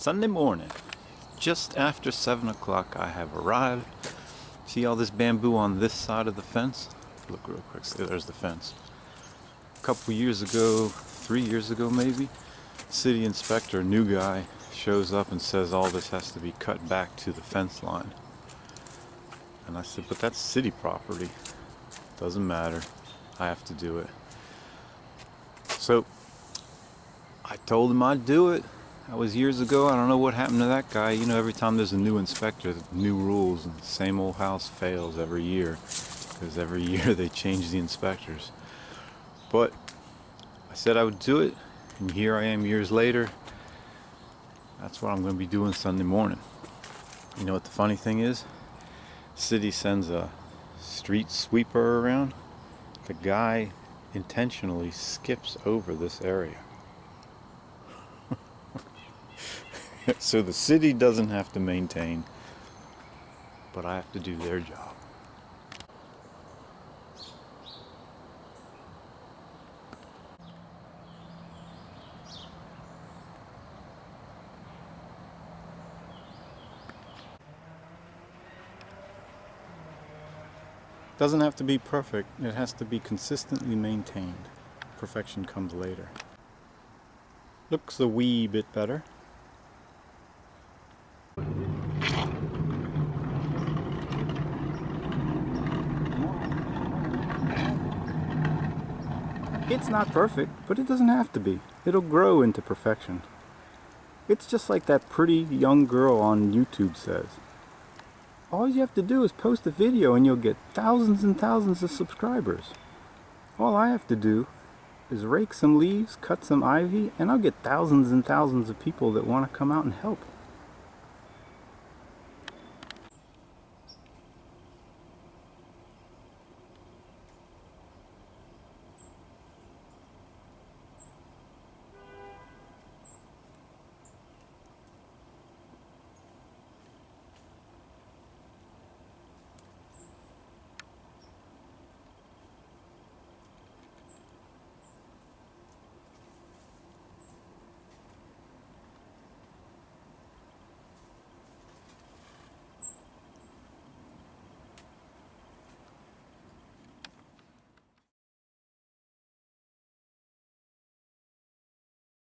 Sunday morning, just after 7 o'clock, I have arrived. See all this bamboo on this side of the fence? Look real quick, see, there's the fence. A couple years ago, 3 years ago maybe, city inspector, new guy, shows up and says all this has to be cut back to the fence line. And I said, but that's city property. Doesn't matter. I have to do it. So I told him I'd do it. That was years ago. I don't know what happened to that guy. You know, every time there's a new inspector, new rules, and the same old house fails every year, because every year they change the inspectors. But I said I would do it, and here I am years later. That's what I'm going to be doing Sunday morning. You know what the funny thing is? The city sends a street sweeper around. The guy intentionally skips over this area. So the city doesn't have to maintain, but I have to do their job. Doesn't have to be perfect, it has to be consistently maintained. Perfection comes later. Looks a wee bit better. It's not perfect, but it doesn't have to be. It'll grow into perfection. It's just like that pretty young girl on YouTube says. All you have to do is post a video and you'll get thousands and thousands of subscribers. All I have to do is rake some leaves, cut some ivy, and I'll get thousands and thousands of people that want to come out and help.